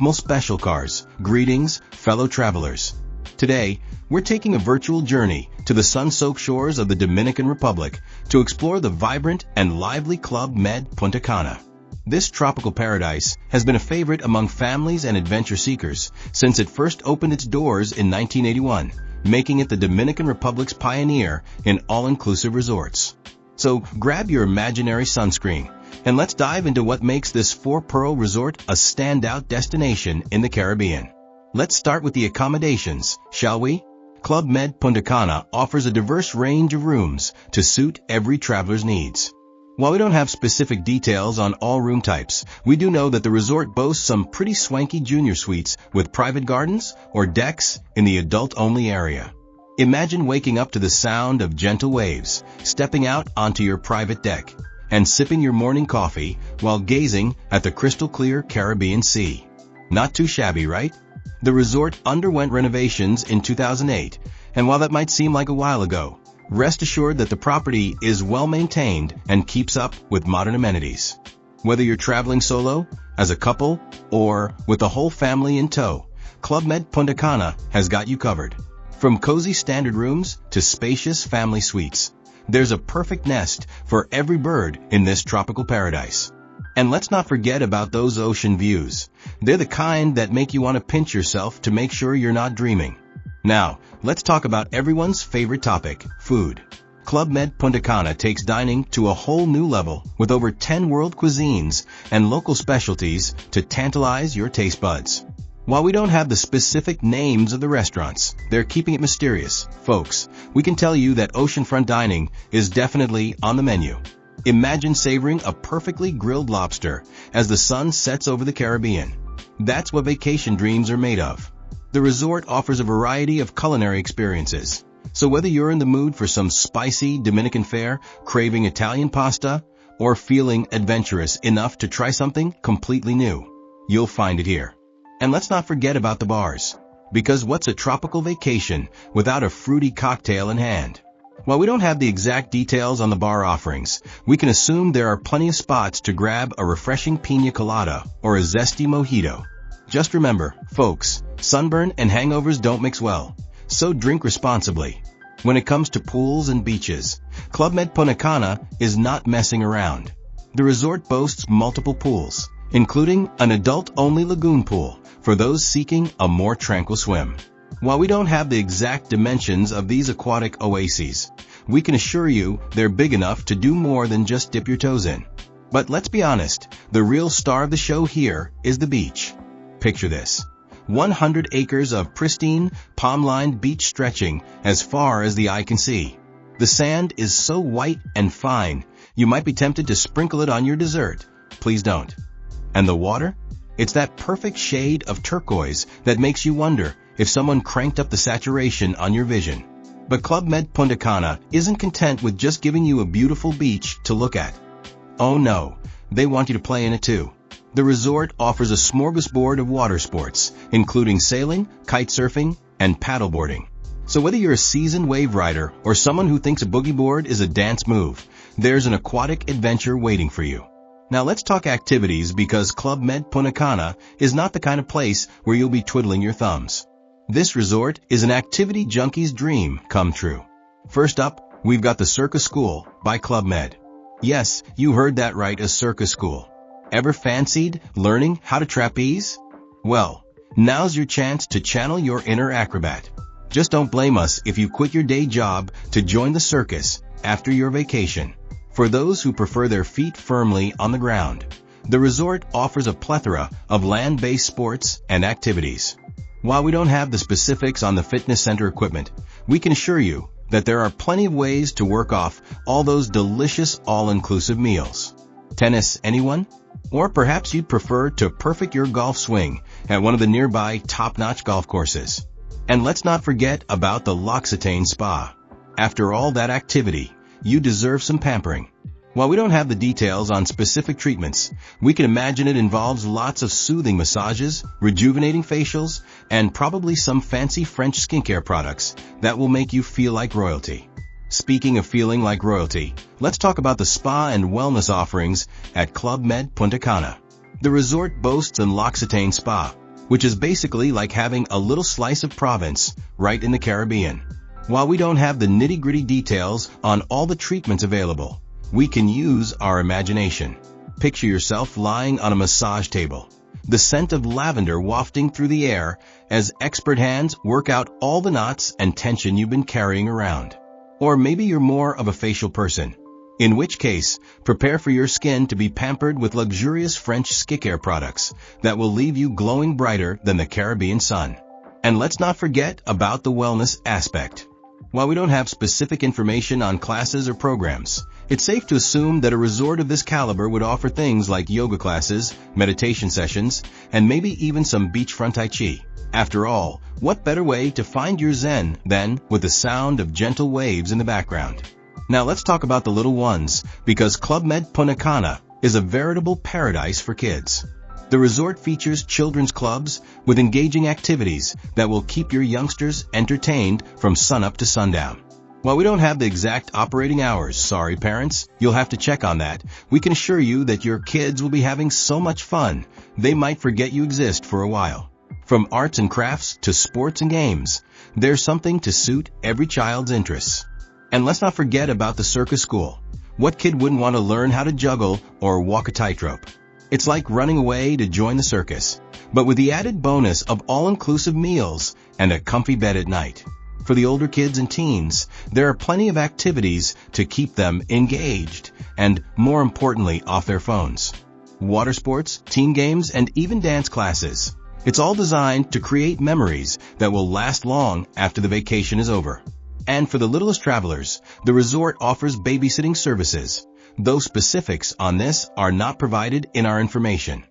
most special cars. Greetings, fellow travelers. Today, we're taking a virtual journey to the sun-soaked shores of the Dominican Republic to explore the vibrant and lively Club Med Punta Cana. This tropical paradise has been a favorite among families and adventure seekers since it first opened its doors in 1981, making it the Dominican Republic's pioneer in all-inclusive resorts. So grab your imaginary sunscreen and let's dive into what makes this four-pearl resort a standout destination in the Caribbean. Let's start with the accommodations, shall we? Club Med Punta Cana offers a diverse range of rooms to suit every traveler's needs. While we don't have specific details on all room types, we do know that the resort boasts some pretty swanky junior suites with private gardens or decks in the adult-only area. Imagine waking up to the sound of gentle waves, stepping out onto your private deck, and sipping your morning coffee while gazing at the crystal-clear Caribbean Sea. Not too shabby, right? The resort underwent renovations in 2008, and while that might seem like a while ago, rest assured that the property is well maintained and keeps up with modern amenities. Whether you're traveling solo, as a couple, or with the whole family in tow, Club Med Punta Cana has got you covered. From cozy standard rooms to spacious family suites, there's a perfect nest for every bird in this tropical paradise. And let's not forget about those ocean views. They're the kind that make you want to pinch yourself to make sure you're not dreaming. Now, let's talk about everyone's favorite topic, food. Club Med Punta Cana takes dining to a whole new level with over 10 world cuisines and local specialties to tantalize your taste buds. While we don't have the specific names of the restaurants, they're keeping it mysterious. Folks, we can tell you that oceanfront dining is definitely on the menu. Imagine savoring a perfectly grilled lobster as the sun sets over the Caribbean. That's what vacation dreams are made of. The resort offers a variety of culinary experiences. So whether you're in the mood for some spicy Dominican fare, craving Italian pasta, or feeling adventurous enough to try something completely new, you'll find it here. And let's not forget about the bars. Because what's a tropical vacation without a fruity cocktail in hand? While we don't have the exact details on the bar offerings, we can assume there are plenty of spots to grab a refreshing piña colada or a zesty mojito. Just remember, folks, sunburn and hangovers don't mix well, so drink responsibly. When it comes to pools and beaches, Club Med Punta Cana is not messing around. The resort boasts multiple pools, including an adult-only lagoon pool for those seeking a more tranquil swim. While we don't have the exact dimensions of these aquatic oases, we can assure you they're big enough to do more than just dip your toes in. But let's be honest, the real star of the show here is the beach. Picture this. 100 acres of pristine, palm-lined beach stretching as far as the eye can see. The sand is so white and fine, you might be tempted to sprinkle it on your dessert. Please don't. And the water? It's that perfect shade of turquoise that makes you wonder if someone cranked up the saturation on your vision. But Club Med Punta Cana isn't content with just giving you a beautiful beach to look at. Oh no, they want you to play in it too. The resort offers a smorgasbord of water sports, including sailing, kite surfing, and paddleboarding. So whether you're a seasoned wave rider or someone who thinks a boogie board is a dance move, there's an aquatic adventure waiting for you. Now let's talk activities because Club Med Punta Cana is not the kind of place where you'll be twiddling your thumbs. This resort is an activity junkie's dream come true. First up, we've got the Circus School by Club Med. Yes, you heard that right, a circus school. Ever fancied learning how to trapeze? Well, now's your chance to channel your inner acrobat. Just don't blame us if you quit your day job to join the circus after your vacation. For those who prefer their feet firmly on the ground, the resort offers a plethora of land-based sports and activities. While we don't have the specifics on the fitness center equipment, we can assure you that there are plenty of ways to work off all those delicious all-inclusive meals. Tennis, anyone? Or perhaps you'd prefer to perfect your golf swing at one of the nearby top-notch golf courses. And let's not forget about the L'Occitane Spa. After all that activity, you deserve some pampering. While we don't have the details on specific treatments, we can imagine it involves lots of soothing massages, rejuvenating facials, and probably some fancy French skincare products that will make you feel like royalty. Speaking of feeling like royalty, let's talk about the spa and wellness offerings at Club Med Punta Cana. The resort boasts an L'Occitane Spa, which is basically like having a little slice of Provence right in the Caribbean. While we don't have the nitty-gritty details on all the treatments available, we can use our imagination. Picture yourself lying on a massage table, the scent of lavender wafting through the air as expert hands work out all the knots and tension you've been carrying around. Or maybe you're more of a facial person, in which case, prepare for your skin to be pampered with luxurious French skincare products that will leave you glowing brighter than the Caribbean sun. And let's not forget about the wellness aspect. While we don't have specific information on classes or programs, it's safe to assume that a resort of this caliber would offer things like yoga classes, meditation sessions, and maybe even some beachfront tai chi. After all, what better way to find your zen than with the sound of gentle waves in the background? Now let's talk about the little ones, because Club Med Punta Cana is a veritable paradise for kids. The resort features children's clubs with engaging activities that will keep your youngsters entertained from sunup to sundown. While we don't have the exact operating hours, sorry parents, you'll have to check on that. We can assure you that your kids will be having so much fun, they might forget you exist for a while. From arts and crafts to sports and games, there's something to suit every child's interests. And let's not forget about the circus school. What kid wouldn't want to learn how to juggle or walk a tightrope? It's like running away to join the circus, but with the added bonus of all-inclusive meals and a comfy bed at night. For the older kids and teens, there are plenty of activities to keep them engaged and, more importantly, off their phones. Water sports, team games, and even dance classes. It's all designed to create memories that will last long after the vacation is over. And for the littlest travelers, the resort offers babysitting services, though specifics on this are not provided in our information.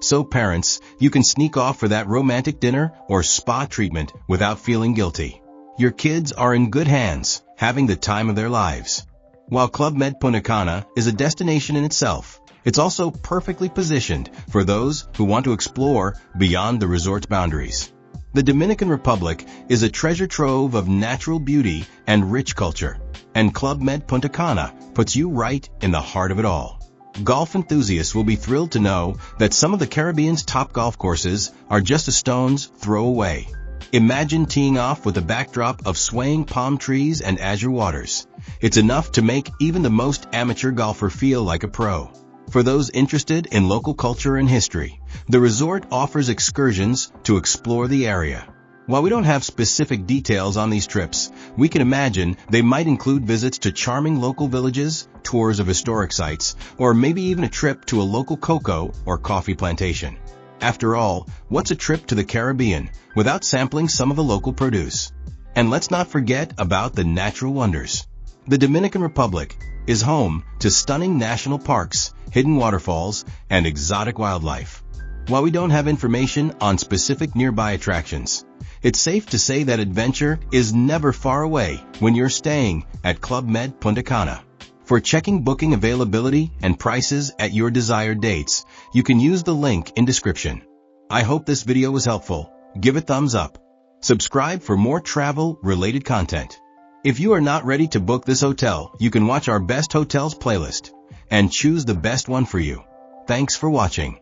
So parents, you can sneak off for that romantic dinner or spa treatment without feeling guilty. Your kids are in good hands, having the time of their lives. While Club Med Punta Cana is a destination in itself, it's also perfectly positioned for those who want to explore beyond the resort's boundaries. The Dominican Republic is a treasure trove of natural beauty and rich culture, and Club Med Punta Cana puts you right in the heart of it all. Golf enthusiasts will be thrilled to know that some of the Caribbean's top golf courses are just a stone's throw away. Imagine teeing off with a backdrop of swaying palm trees and azure waters. It's enough to make even the most amateur golfer feel like a pro. For those interested in local culture and history, the resort offers excursions to explore the area. While we don't have specific details on these trips, we can imagine they might include visits to charming local villages, tours of historic sites, or maybe even a trip to a local cocoa or coffee plantation. After all, what's a trip to the Caribbean without sampling some of the local produce? And let's not forget about the natural wonders. The Dominican Republic is home to stunning national parks, hidden waterfalls, and exotic wildlife. While we don't have information on specific nearby attractions, it's safe to say that adventure is never far away when you're staying at Club Med Punta Cana. For checking booking availability and prices at your desired dates, you can use the link in description. I hope this video was helpful. Give it thumbs up. Subscribe for more travel-related content. If you are not ready to book this hotel, you can watch our best hotels playlist and choose the best one for you. Thanks for watching.